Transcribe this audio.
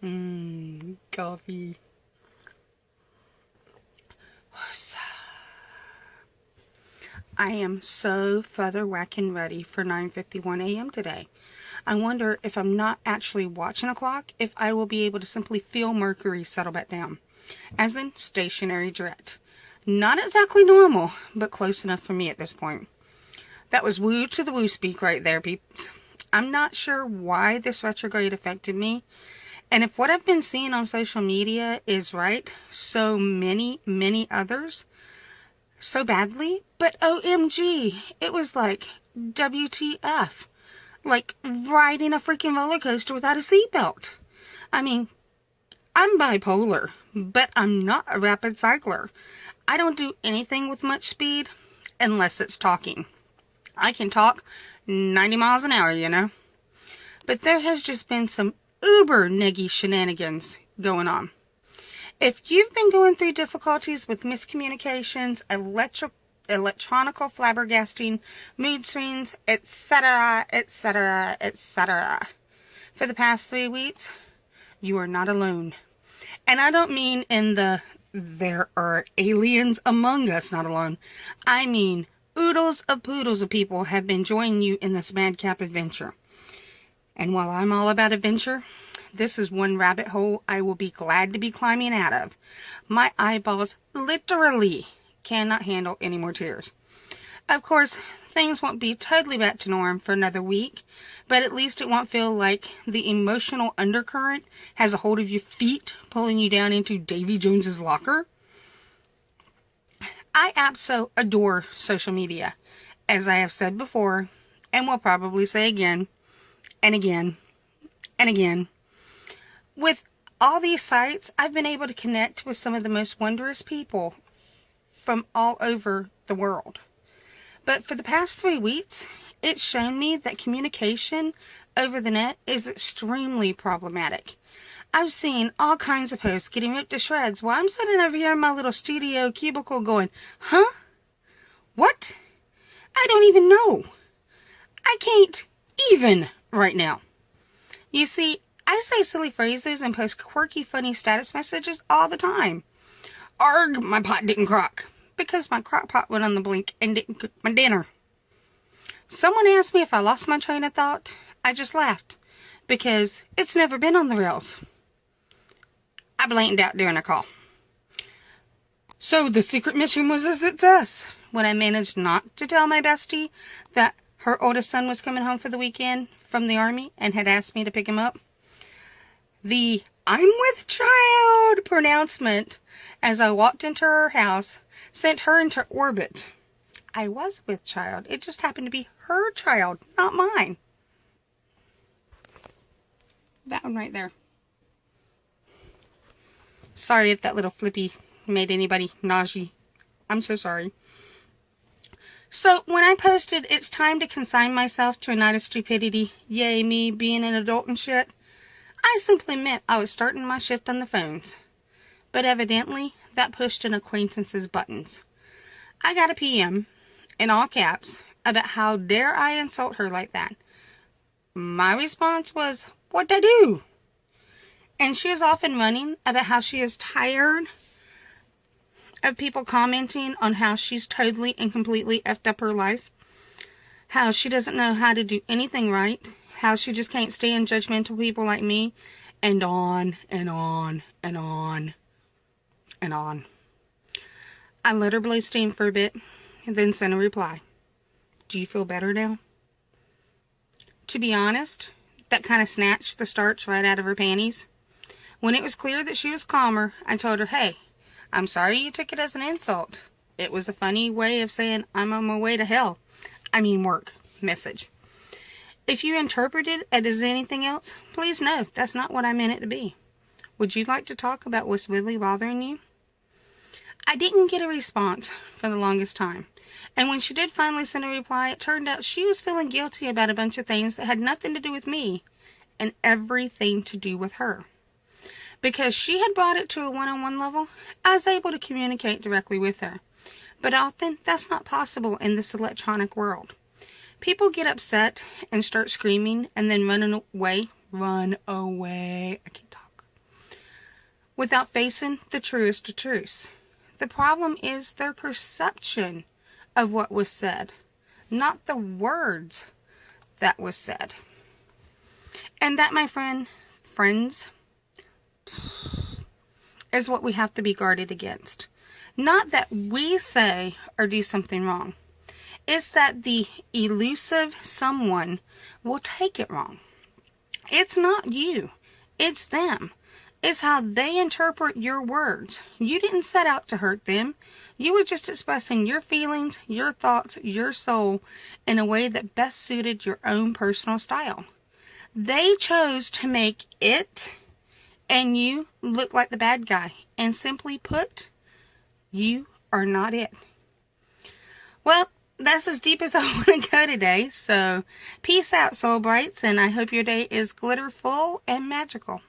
Coffee. I am so feather whacking ready for 9:51 a.m. today. I wonder if I'm not actually watching a clock, if I will be able to simply feel Mercury settle back down. As in stationary direct. Not exactly normal, but close enough for me at this point. That was woo to the woo speak right there, peeps. I'm not sure why this retrograde affected me. And if what I've been seeing on social media is right, so many others so badly. But OMG, it was like WTF. Like riding a freaking roller coaster without a seatbelt. I mean, I'm bipolar, but I'm not a rapid cycler. I don't do anything with much speed unless it's talking. I can talk 90 miles an hour, you know. But there has just been some uber neggy shenanigans going on. If you've been going through difficulties with miscommunications, electronical flabbergasting, mood swings, etc., etc., etc., for the past 3 weeks, you are not alone. And I don't mean in the there are aliens among us not alone. I mean oodles of poodles of people have been joining you in this madcap adventure. And while I'm all about adventure, this is one rabbit hole I will be glad to be climbing out of. My eyeballs literally cannot handle any more tears. Of course, things won't be totally back to norm for another week, but at least it won't feel like the emotional undercurrent has a hold of your feet, pulling you down into Davy Jones's locker. I absolutely adore social media, as I have said before, and will probably say again, and again, and again. With all these sites, I've been able to connect with some of the most wondrous people from all over the world. But for the past 3 weeks, it's shown me that communication over the net is extremely problematic. I've seen all kinds of posts getting ripped to shreds while I'm sitting over here in my little studio cubicle going, huh? What? I don't even know. I can't even right now. You see, I say silly phrases and post quirky, funny status messages all the time. Arg, my pot didn't crock. Because my crock pot went on the blink and didn't cook my dinner. Someone asked me if I lost my train of thought. I just laughed. Because it's never been on the rails. I blanked out during a call. So the secret mission was a success. When I managed not to tell my bestie that her oldest son was coming home for the weekend from the army and had asked me to pick him up. The "I'm with child" pronouncement as I walked into her house sent her into orbit. I was with child. It just happened to be her child, not mine. That one right there. Sorry if that little flippy made anybody nauseous. I'm so sorry. So when I posted, "It's time to consign myself to a night of stupidity, yay me being an adult and shit," I simply meant I was starting my shift on the phones. But evidently, that pushed an acquaintance's buttons. I got a PM, in all caps, about how dare I insult her like that. My response was, "What'd I do?" And she is off and running about how she is tired of people commenting on how she's totally and completely effed up her life. How she doesn't know how to do anything right. How she just can't stand judgmental people like me. And on, and on, and on, and on. I let her blow steam for a bit, and then sent a reply. Do you feel better now? To be honest, that kind of snatched the starch right out of her panties. When it was clear that she was calmer, I told her, "Hey, I'm sorry you took it as an insult. It was a funny way of saying I'm on my way to hell. I mean work message. If you interpreted it as anything else, please know that's not what I meant it to be. Would you like to talk about what's really bothering you?" I didn't get a response for the longest time. And when she did finally send a reply, it turned out she was feeling guilty about a bunch of things that had nothing to do with me and everything to do with her. Because she had brought it to a one-on-one level, I was able to communicate directly with her. But often, that's not possible in this electronic world. People get upset and start screaming and then run away. I can't talk. without facing the truest of truths. The problem is their perception of what was said, not the words that was said. And that, my friends, is what we have to be guarded against. Not that we say or do something wrong. It's that the elusive someone will take it wrong. It's not you. It's them. It's how they interpret your words. You didn't set out to hurt them. You were just expressing your feelings, your thoughts, your soul in a way that best suited your own personal style. They chose to make it and you look like the bad guy. And simply put, you are not it. Well, that's as deep as I want to go today. So, peace out, Soul Brights, and I hope your day is glitterful and magical.